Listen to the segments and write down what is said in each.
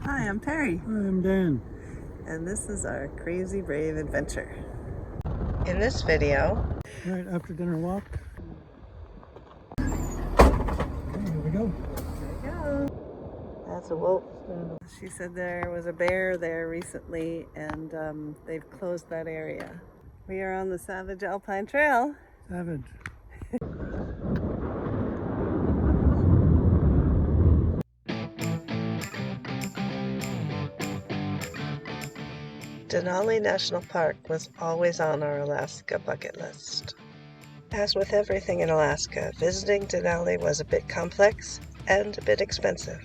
Hi, I'm Terry. Hi, I'm Dan. And this is our Crazy Brave adventure. In this video, Right after dinner walk. Okay, here we go. there you go. That's a wolf. She said there was a bear there recently and they've closed that area. We are on the Savage Alpine Trail. Savage. Denali National Park was always on our Alaska bucket list. As with everything in Alaska, visiting Denali was a bit complex and a bit expensive.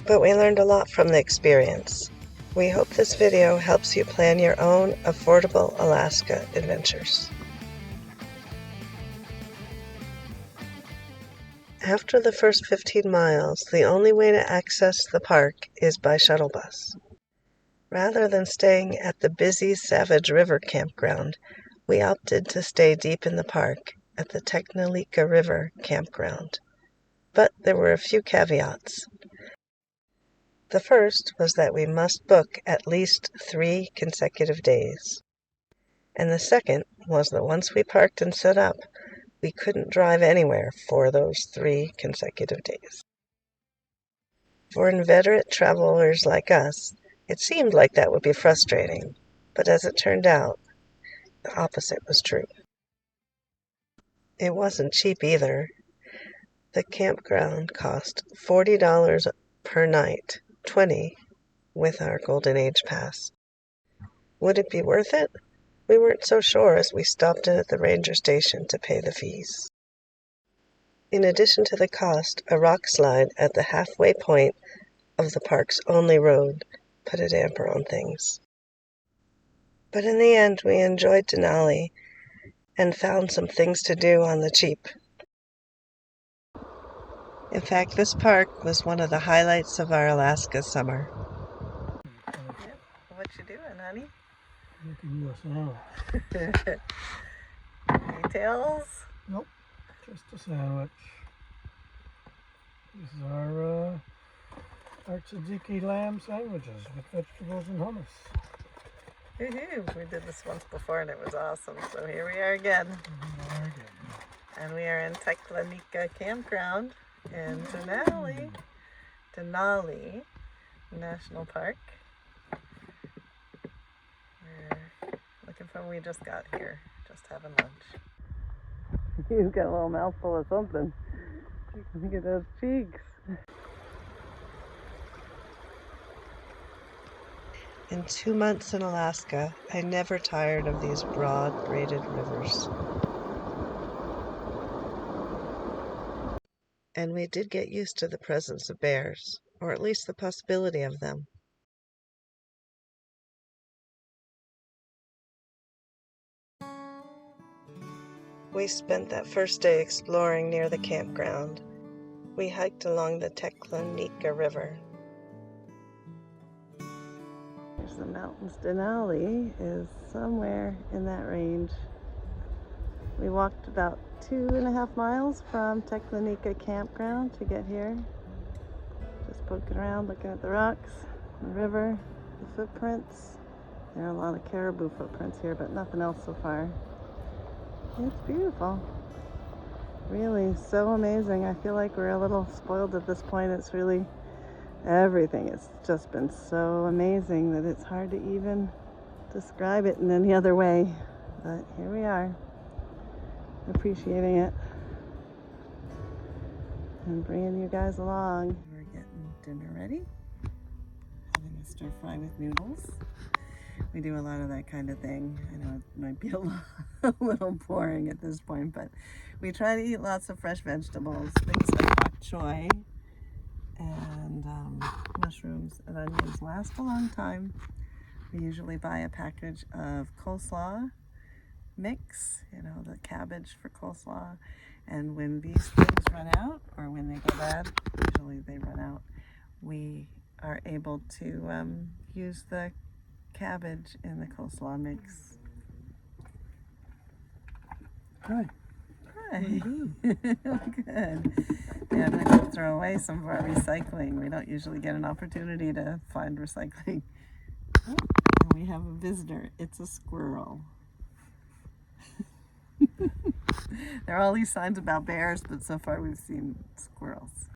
But we learned a lot from the experience. We hope this video helps you plan your own affordable Alaska adventures. After the first 15 miles, the only way to access the park is by shuttle bus. Rather than staying at the busy Savage River campground, we opted to stay deep in the park at the Teknalika River campground. But there were a few caveats. The first was that we must book at least 3 consecutive days. And the second was that once we parked and set up, we couldn't drive anywhere for those 3 consecutive days. For inveterate travelers like us, it seemed like that would be frustrating, but as it turned out, the opposite was true. It wasn't cheap either. The campground cost $40 per night, $20 with our Golden Age pass. Would it be worth it? We weren't so sure as we stopped in at the ranger station to pay the fees. In addition to the cost, a rock slide at the halfway point of the park's only road put a damper on things. But in the end, we enjoyed Denali and found some things to do on the cheap. In fact, this park was one of the highlights of our Alaska summer. Yep. What you doing, honey? Looking us out. Details? Nope, just a sandwich. This is our tzatziki lamb sandwiches with vegetables and hummus. Woohoo! We did this once before and it was awesome. So here we are again. And we are in Teknalika Campground in Denali National Park. We're looking for when we just got here, just having lunch. You've got a little mouthful of something. Look at those cheeks. In 2 months in Alaska, I never tired of these broad, braided rivers. And we did get used to the presence of bears, or at least the possibility of them. We spent that first day exploring near the campground. We hiked along the Teknalika River. There's the mountains. Denali is somewhere in that range. We walked about 2.5 miles from Teknalika Campground to get here. Just poking around, looking at the rocks, the river, the footprints. There are a lot of caribou footprints here, but nothing else so far. It's beautiful. Really so amazing. I feel like we're a little spoiled at this point. It's really everything. It's just been so amazing that it's hard to even describe it in any other way. But here we are, appreciating it and bringing you guys along. We're getting dinner ready. Having a stir fry with noodles. We do a lot of that kind of thing. I know it might be a little boring at this point, but we try to eat lots of fresh vegetables, things like bok choy and mushrooms and onions last a long time. We usually buy a package of coleslaw mix, the cabbage for coleslaw, and when these things run out, or when they go bad, usually they run out, we are able to use the cabbage in the coleslaw mix. Hi. Hi. Good. And we did throw away some of our recycling. We don't usually get an opportunity to find recycling. Oh, and we have a visitor. It's a squirrel. There are all these signs about bears, but so far we've seen squirrels.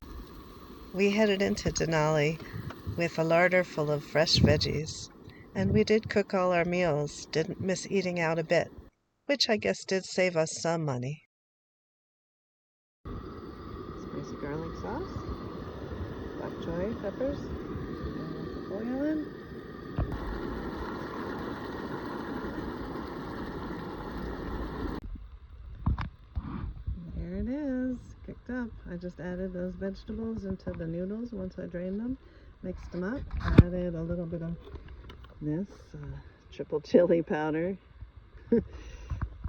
We headed into Denali with a larder full of fresh veggies, and we did cook all our meals, didn't miss eating out a bit, which I guess did save us some money. Spicy garlic sauce, bok choy peppers, and boiling. There it is, cooked up. I just added those vegetables into the noodles once I drained them, mixed them up, added a little bit of this triple chili powder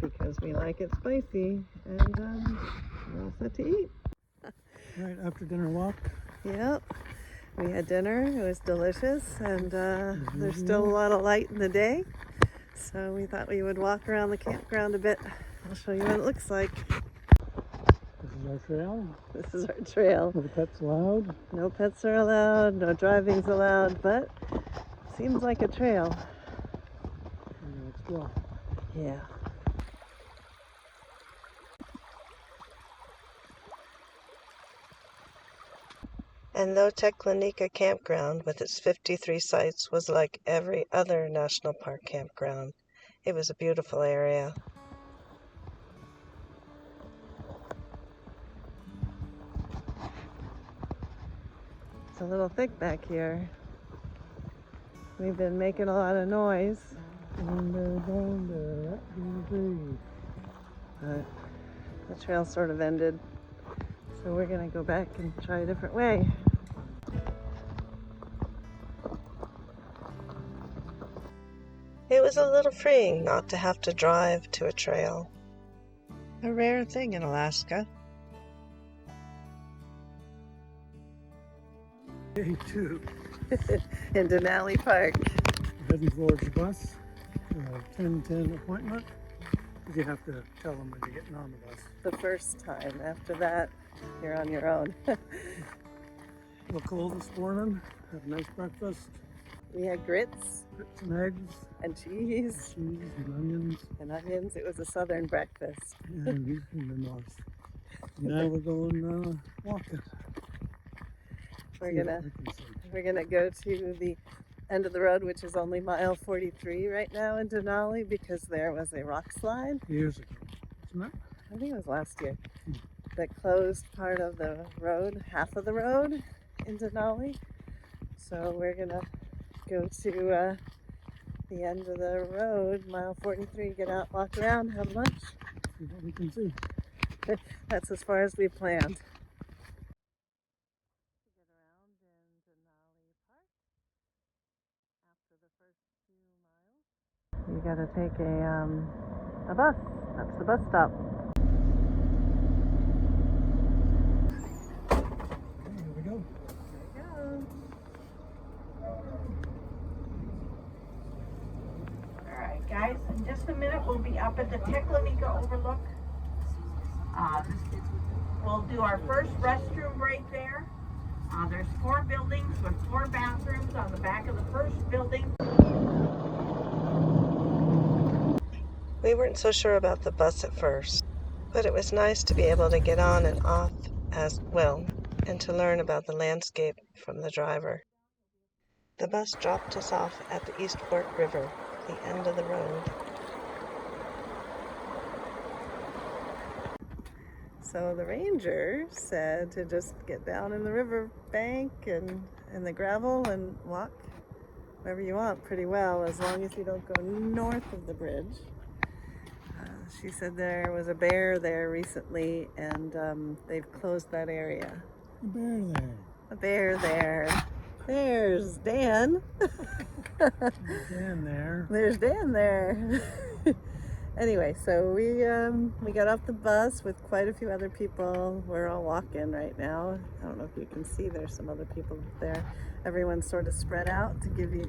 because we like it spicy, and we're all set to eat. Right after dinner walk. Yep, we had dinner. It was delicious, and there's still a lot of light in the day, so we thought we would walk around the campground a bit. I'll show you what it looks like. This is our trail. This is our trail. No pets allowed. No pets are allowed, no driving's allowed, but seems like a trail. Let's go. Yeah. And though Teclanica Campground, with its 53 sites, was like every other national park campground, it was a beautiful area. It's a little thick back here. We've been making a lot of noise. But the trail sort of ended, so we're gonna go back and try a different way. It was a little freeing not to have to drive to a trail. A rare thing in Alaska. Day 2. In Denali Park. Heading towards the bus. 10:10 appointment. You have to tell them when you're getting on the bus. The first time. After that, you're on your own. A little cold this morning. Had a nice breakfast. We had grits Grits and eggs. and cheese Cheese and onions. and onions. It was a southern breakfast. And in the north. Now we're going walking. We're gonna go to the end of the road, which is only mile 43 right now in Denali, because there was a rock slide. Years ago, isn't it? I think it was last year. That closed part of the road, half of the road in Denali. So we're gonna go to the end of the road, mile 43, get out, walk around, have lunch. See what we can see. That's as far as we planned. You gotta take a bus. That's the bus stop. Here we go. There you go. All right, guys, in just a minute, we'll be up at the Teclanica Overlook. We'll do our first restroom break there. There's 4 buildings with 4 bathrooms on the back of the first building. We weren't so sure about the bus at first, but it was nice to be able to get on and off as well, and to learn about the landscape from the driver. The bus dropped us off at the East Fork River, the end of the road. So the ranger said to just get down in the river bank and in the gravel and walk wherever you want pretty well, as long as you don't go north of the bridge. She said there was a bear there recently, and they've closed that area. A bear there. A bear there. There's Dan. There's Dan there. There's Dan there. Anyway, so we got off the bus with quite a few other people. We're all walking right now. I don't know if you can see, there's some other people there. Everyone's sort of spread out to give you,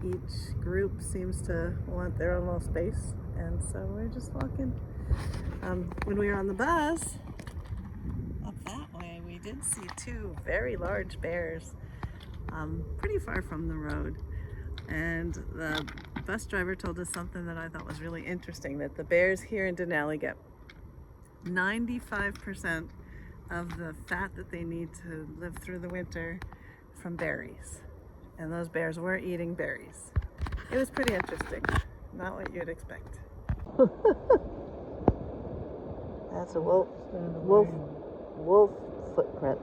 each group seems to want their own little space. And so we're just walking. When we were on the bus, up that way, we did see two very large bears pretty far from the road. And the bus driver told us something that I thought was really interesting, that the bears here in Denali get 95% of the fat that they need to live through the winter from berries. And those bears were eating berries. It was pretty interesting. Not what you'd expect. That's a wolf footprint.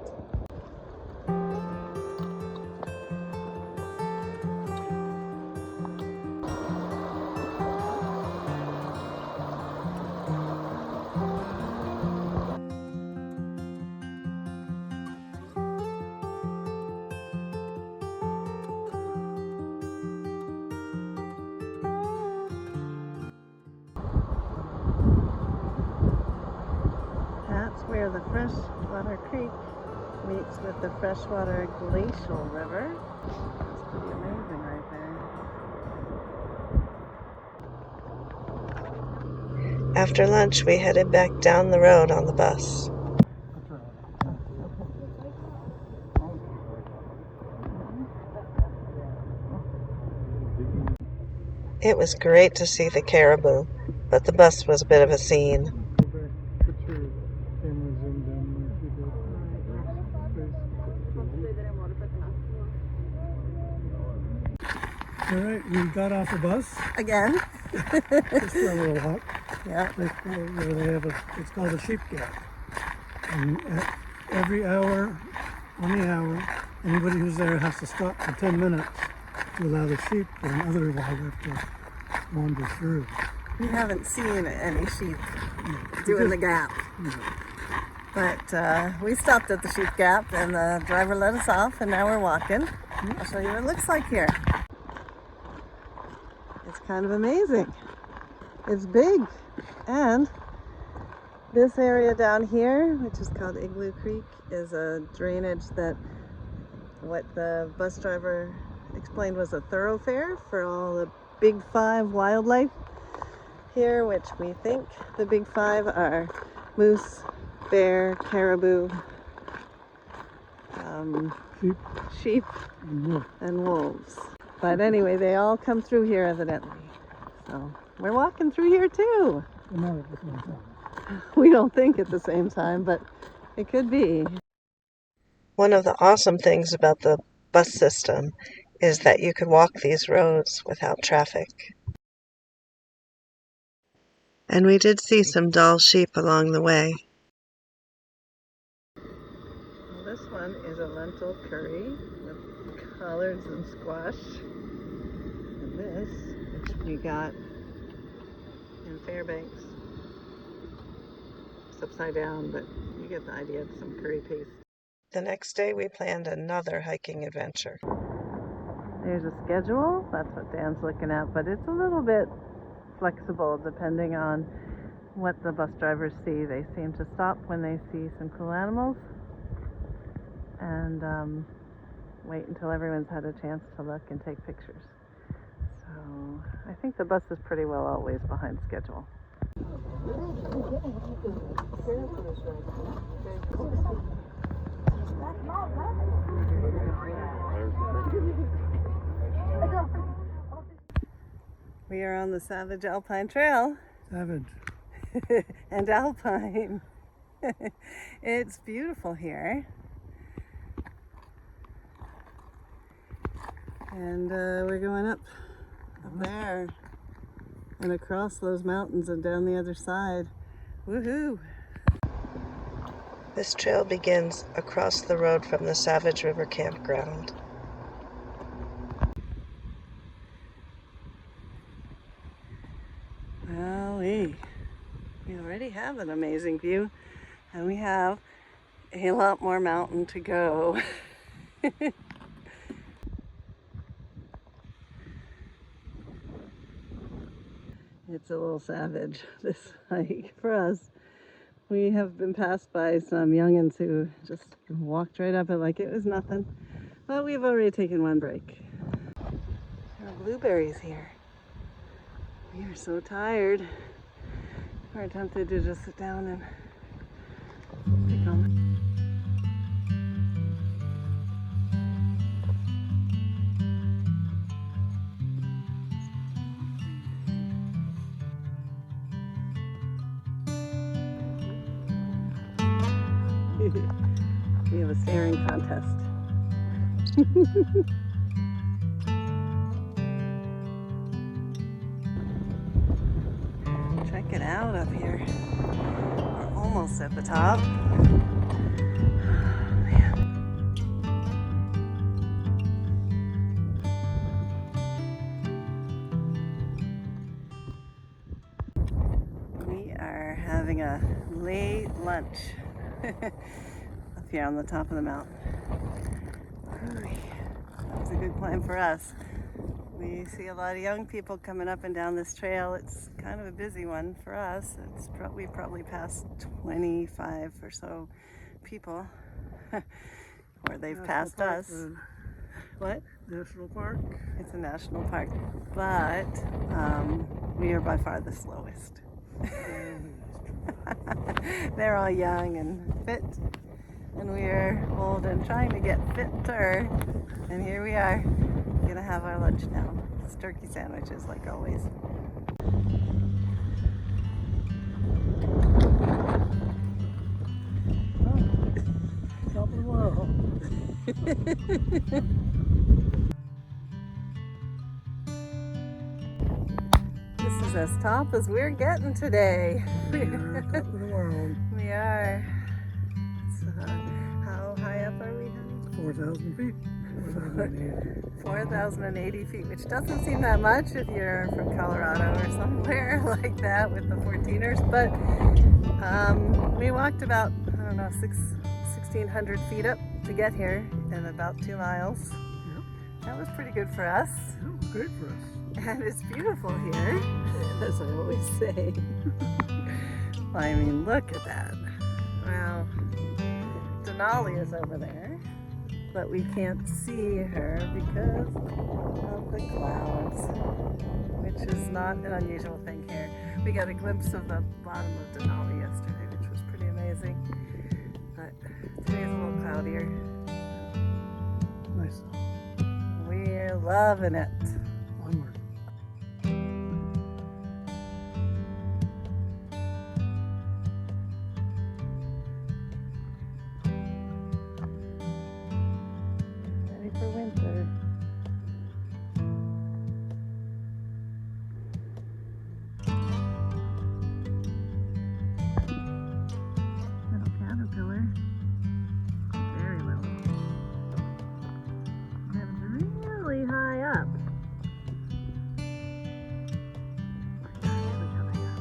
That's where the freshwater creek meets with the freshwater glacial river. That's pretty amazing right there. After lunch, we headed back down the road on the bus. It was great to see the caribou, but the bus was a bit of a scene. All right, we got off the bus. Again? Just for a little walk. Yeah. It's called a sheep gap. And every hour, on the hour, anybody who's there has to stop for 10 minutes to allow the sheep and other wildlife to wander through. We haven't seen any sheep doing the gap. But we stopped at the sheep gap and the driver let us off and now we're walking. I'll show you what it looks like here. It's kind of amazing. It's big. And this area down here, which is called Igloo Creek, is a drainage that what the bus driver explained was a thoroughfare for all the big five wildlife here, which we think the big five are moose, bear, caribou, sheep, and wolves. But anyway, they all come through here evidently. So we're walking through here too. Not at the same time. We don't think at the same time, but it could be. One of the awesome things about the bus system is that you could walk these roads without traffic. And we did see some Dall sheep along the way. Well, this one is a lentil curry with collards and squash. And this, which we got in Fairbanks, it's upside down, but you get the idea. It's some curry paste. The next day we planned another hiking adventure. There's a schedule. That's what Dan's looking at, but it's a little bit flexible depending on what the bus drivers see. They seem to stop when they see some cool animals and wait until everyone's had a chance to look and take pictures. So I think the bus is pretty well always behind schedule. We are on the Savage Alpine Trail. Savage. And alpine. It's beautiful here. And we're going up there and across those mountains and down the other side. Woohoo! This trail begins across the road from the Savage River campground. Well, we already have an amazing view, and we have a lot more mountain to go. It's a little savage, this hike, for us. We have been passed by some youngins who just walked right up it like it was nothing. But we've already taken one break. There are blueberries here. We are so tired. We're tempted to just sit down and pick them. We have a staring contest. Check it out up here. We're almost at the top. We are having a late lunch up here on the top of the mountain. That was a good climb for us. We see a lot of young people coming up and down this trail. It's kind of a busy one for us. We probably passed 25 or so people, or they've passed us. What? National Park? It's a national park, but we are by far the slowest. They're all young and fit, and we're old and trying to get fitter. And here we are, gonna have our lunch now. It's turkey sandwiches, like always. Top of the world. This is as top as we're getting today. We're top of the world. We are. So, how high up are we? 4,000 feet. 4,080 feet, which doesn't seem that much if you're from Colorado or somewhere like that with the 14ers, but we walked about, I don't know, 1,600 feet up to get here in about 2 miles. Yep. That was pretty good for us. Yeah, great for us. And it's beautiful here, as I always say. Well, I mean, look at that. Wow. Denali is over there, but we can't see her because of the clouds, which is not an unusual thing here. We got a glimpse of the bottom of Denali yesterday, which was pretty amazing, but today's a little cloudier. Nice. We're loving it. Onward. Ready for winter. Little caterpillar. Very little. And it's really high up. Really coming up.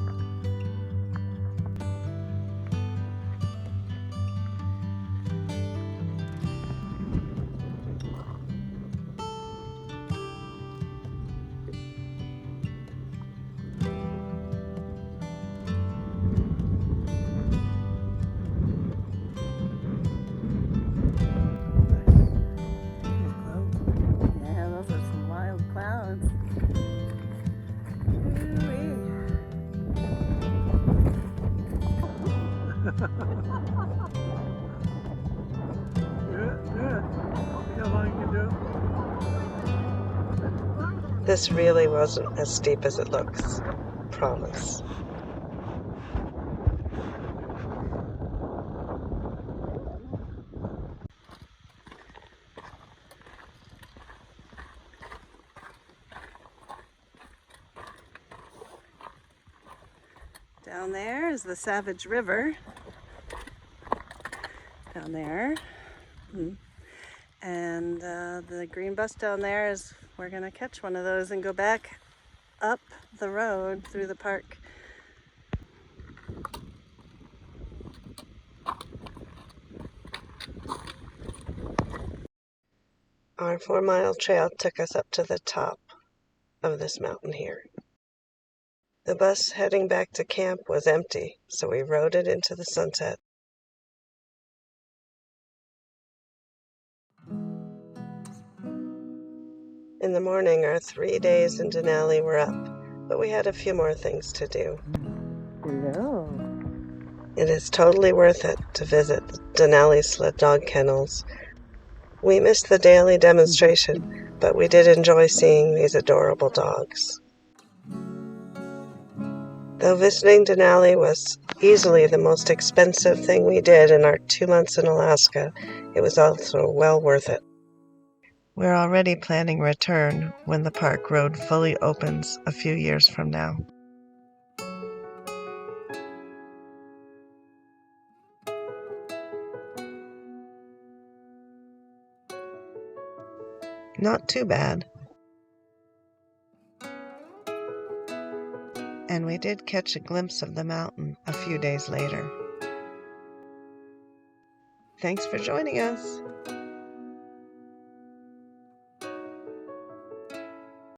Yeah, those are some wild clouds. Ooh-wee. Good, good. See how long you can do it? This really wasn't as steep as it looks. Promise. Down there is the Savage River. Down there. And the green bus down there is, we're gonna catch one of those and go back up the road through the park. Our 4-mile trail took us up to the top of this mountain here. The bus heading back to camp was empty, so we rode it into the sunset. In the morning, our 3 days in Denali were up, but we had a few more things to do. Hello. It is totally worth it to visit the Denali sled dog kennels. We missed the daily demonstration, but we did enjoy seeing these adorable dogs. Though visiting Denali was easily the most expensive thing we did in our 2 months in Alaska, it was also well worth it. We're already planning return when the park road fully opens a few years from now. Not too bad. And we did catch a glimpse of the mountain a few days later. Thanks for joining us.